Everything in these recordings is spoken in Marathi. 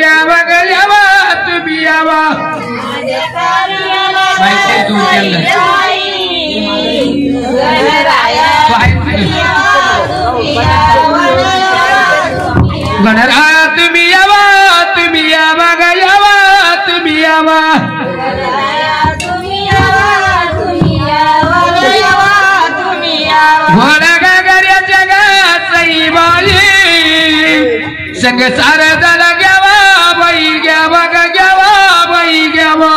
यावा ग यावा तुम्ही यावा माहिती तू गणराया तुम्ही यावा ग यावा तुम्ही यावा घोड्याच्या गाई बाई संग सारदाला घ्यावा बाई घ्यावा ग घ्यावा बाई घ्यावा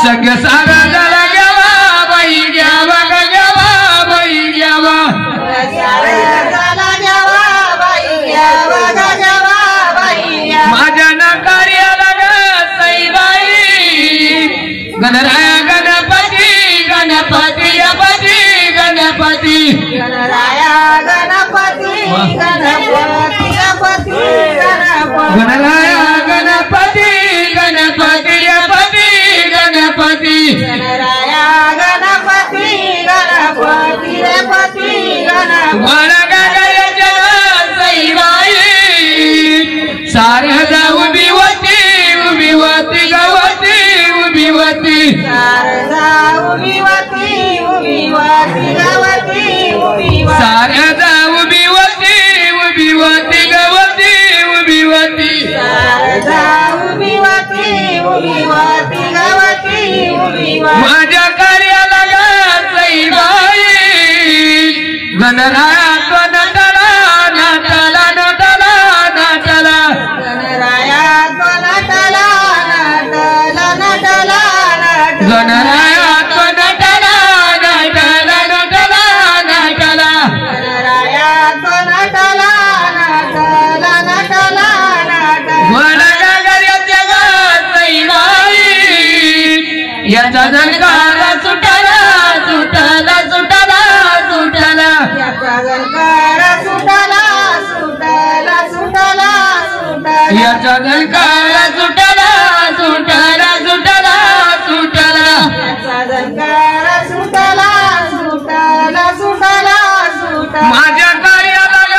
संग सारदाला घ्यावा बाई घ्यावा ग घ्यावा बाई घ्यावा माझ्या ना कार्याला ग सईबाई गणराया गणपती गणपती गणपती गणपती गणराया गणपती गणपती गणपती गणराया गणपती गणपती गणपती गणपती गणराया गणपती गणपती गणपती गणपती सईबाई शारदा उभी होती गवती उभी होती शारदा उभी होती गवती शारदा उभी होती गवती उभी होती शारदा उभी होती गवती माझ्या कार्याला ग सईबाई गणराया तो नटला नटला नटला नटला गणराया तो नटला नटला नटला गणराया तो नटला नटला नटला नटला गणराया तो नटला नटला नटला घोडगागऱ्याच्या गात सईबाई याचा झणकार सुटला सुटला सुटला सुटला याचा झणकार सुटला सुटला सुटला याचा झणकार सुटला सुटला सुटला सुटला याचा झणकार सुटला सुटला सुटला सुटला माझ्या कार्याला ग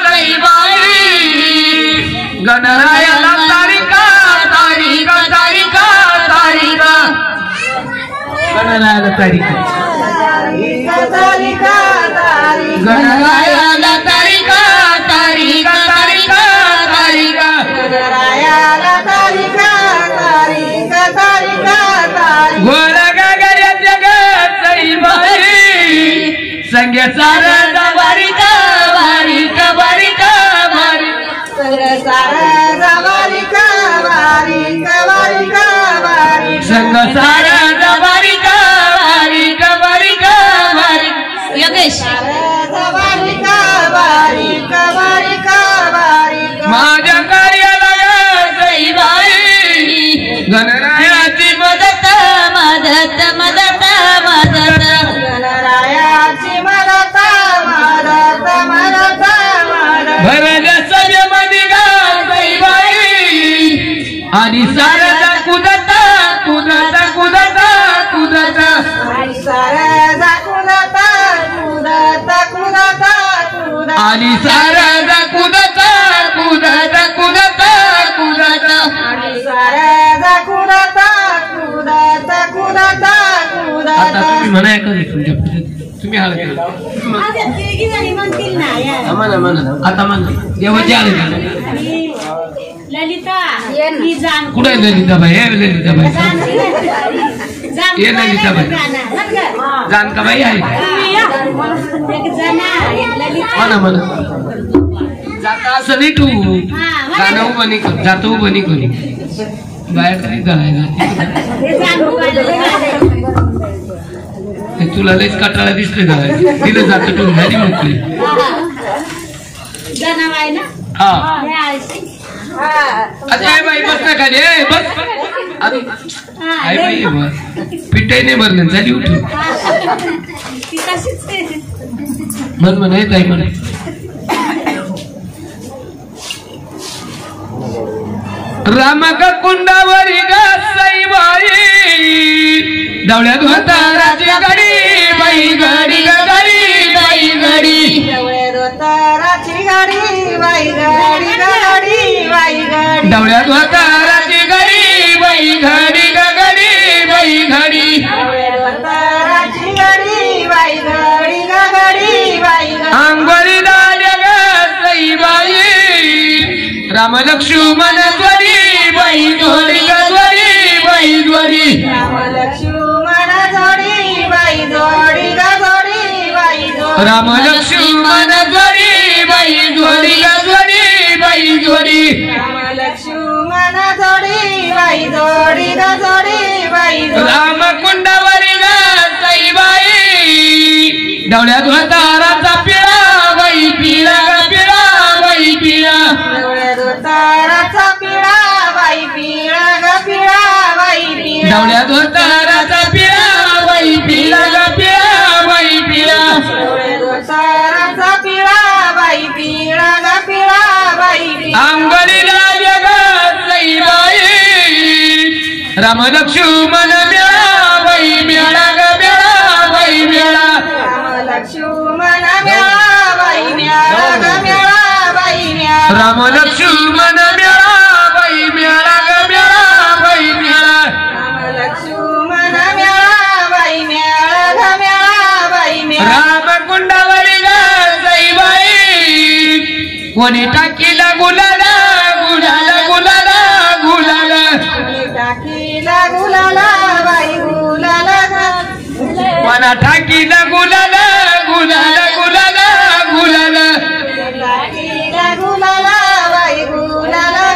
सईबाई गणरायाला तारिका तारिका तारिका तारिका गणरायाला तारिका गणरायाला तारिका तारिका तारिका तारिका गणरायाला तारिका तारिका तारिका घोडगागऱ्याच्या गात सईबाई संगे सारदा वारिका वारिका वारिका वारिका वारिका वारिका वारिका संग सारदा वारिका वारिका वारिका वारिका योगेश वारिका वारिका वारिका वारिका माझ्या कार्याला ग सईबाई गणरायाची मदत मदत मदत मदत गणरायाची मदत मदत मदत भरल्या सभेमध्ये ग सईबाई आणि सारदा कुदता कुदता कुदता कुदता आणि सारदा कुदता कुदता कुदता कुदता आणि सारदा कुदता कुदता कुदता कुदता आणि सारदा कुदता कुदता कुदता कुदता आता तुम्ही म्हणा एखादी तुमच्या तुम्ही हाल केला म्हणा म्हणा आता म्हणा देवाची आले ललिता कुठे ललिताबाई हे ललिताबाई ये ललिताबाई जानकाबाई आहे म्हणा म्हणा जाता असं नाही तू गाणं उभं नाही कर जातो उभं नाही करू बाहेर तरी जायला तुला लईच काटाळा दिसले ना दिलं जातं तू झाली म्हटली हा आता बाई बस ना खाली बस आई बाई बस पिठाई नाही भरलं झाली उठून मन म्हण येत आहे म्हण रामक कुंडावरी ग सईबाई डवळ्यात होता राजी गडी बाई गडी गडी बाई गडी डवळ्यात वताराची घडी बाई घडी ग घडी बाई घडी वताराची घडी बाई घडी ग घडी बाई आंघोळी झाल्या ग सईबाई राम लक्ष्मण जोडी बाई जोडी ग जोडी बाई जोडी राम लक्ष्मण जोडी बाई जोडी ग जोडी बाई जोडी राम लक्ष्मण जोडी बाई जोडी ग जोडी बाई जोडी राम लक्ष्मण जोडी बाई जोडी ग जोडी बाई राम कुंडावरी ग सईबाई डवळ्यात वताराचा पिळा बाई पिळा ग पिळा बाई पिळा ताराचा पिळा बाई पिळा ग पिळा बाई पिळा डवळ्यात वताराचा पिळा बाई पिळा ग पिळा बाई पिळा ताराचा पिळा बाई पिळा ग पिळा बाई पिळा आंघोळीला जग सईबाई राम लक्ष्मण मेळा बाई मेळा ग मेळा बाई मेळा राम लक्ष्मण मेळा बाई मेळा ग मेळा बाई मेळा राम लक्ष्मण मेळा बाई मेळा ग मेळा बाई मेळा राम लक्ष्मण मेळा बाई मेळा ग मेळा बाई मेळा राम कुंडावरी ग सईबाई कोणी टाकीला गुलाला गुलाला गुलाला गुलाला टाकीला गुलाला बाई गुलाला कोणा टाकीला गुलाला गुलाला गुलाला गुलाला टाकीला गुलाला बाई गुलाला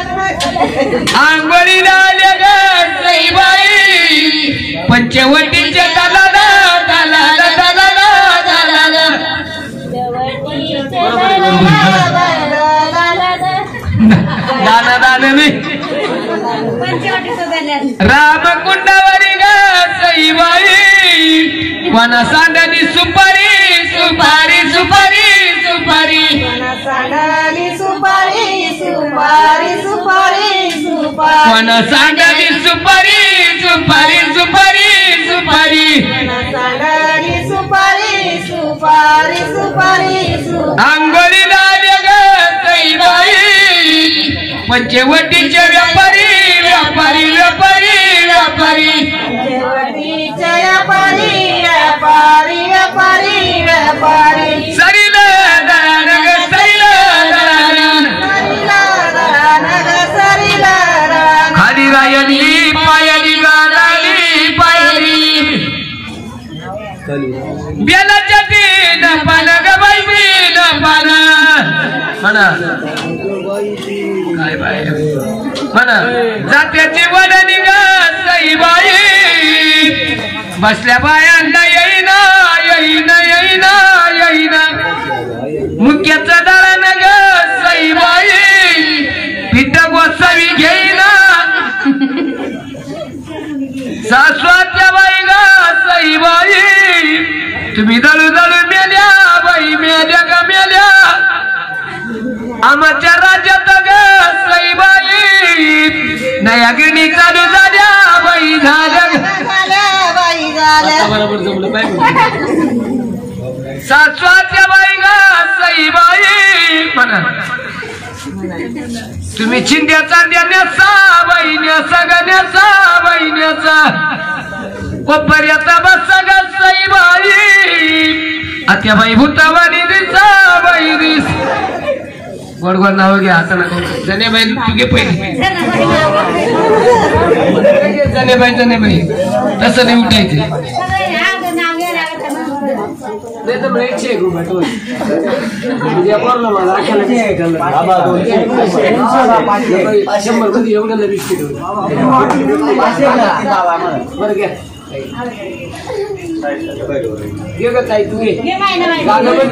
आंघोळीला ग सईबाई पंचवटीच्या दलाला दलाला दलाला दलाला दाना दाना नाही राम कुंडावरी ग सईबाई वना सांडली सुपारी सुपारी सुपारी सुपारी सांडाली सुपारी सुपारी सुपारी सुपारी वना सांडली सुपारी सुपारी सुपारी सुपारी सांडाली सुपारी सुपारी सुपारी आंघोळीला ग सईबाई पंचवटीचे व्यापारी व्यापारी व्यापारी व्यापारी शेवटीच्या व्यापारी व्यापारी व्यापारी व्यापारी सरील दळण ग सरील दळण खाली रायली पायली गाडाली पायली बेलाच्या तीन पान ग बाई तीन पान म्हणा काय बाय म्हणा जात्याची वडणी ग सईबाई बसल्या बायांना येईना येईना येईना येईना मुख्याचं दळण ग सईबाई पिठ गोसावी घेईना सासवाच्या बाई ग सईबाई तुम्ही दळू दळू मेल्या बाई मेल्या ग मेल्या आमच्या राज्यात ग सईबाई नया गिणी चालू झाल्या बाई झाल्या बाई झाल्या बरोबर जमलं पाहिजे सासवाच्या बाई ग सईबाई म्हणा तुम्ही चिंध्याचा न्यासा बाई न्यासा ग न्यासा बाई न्यासा कोपऱ्याचा बसा ग सईबाई आत्याबाई भूतावानी दिसा बाई दिस गोड गोड नाव घ्या आता नको जनेबाई तू घे पहिले जनेबाई तसं नाही उठायचे तू घे गाणं बघ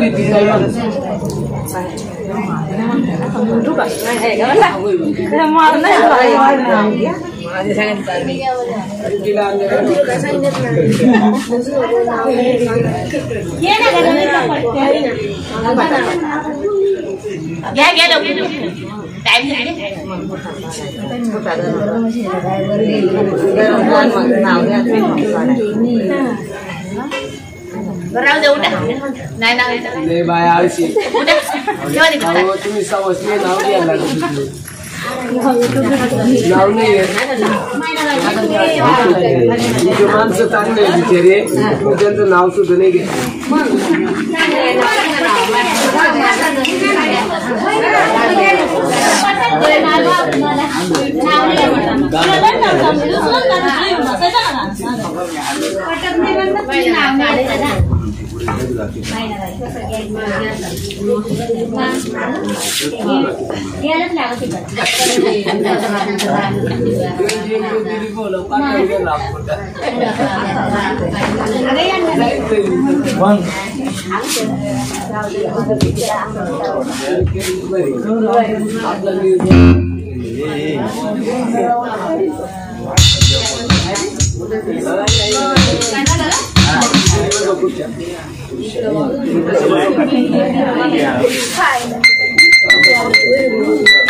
नाही बाय आळशी तुम्ही समजले नाव घ्यायला नाव नाही तुमचे माणसं चांगले बिचारे तुम्ही त्यांचं नाव सुद्धा नाही घेत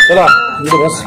चला बस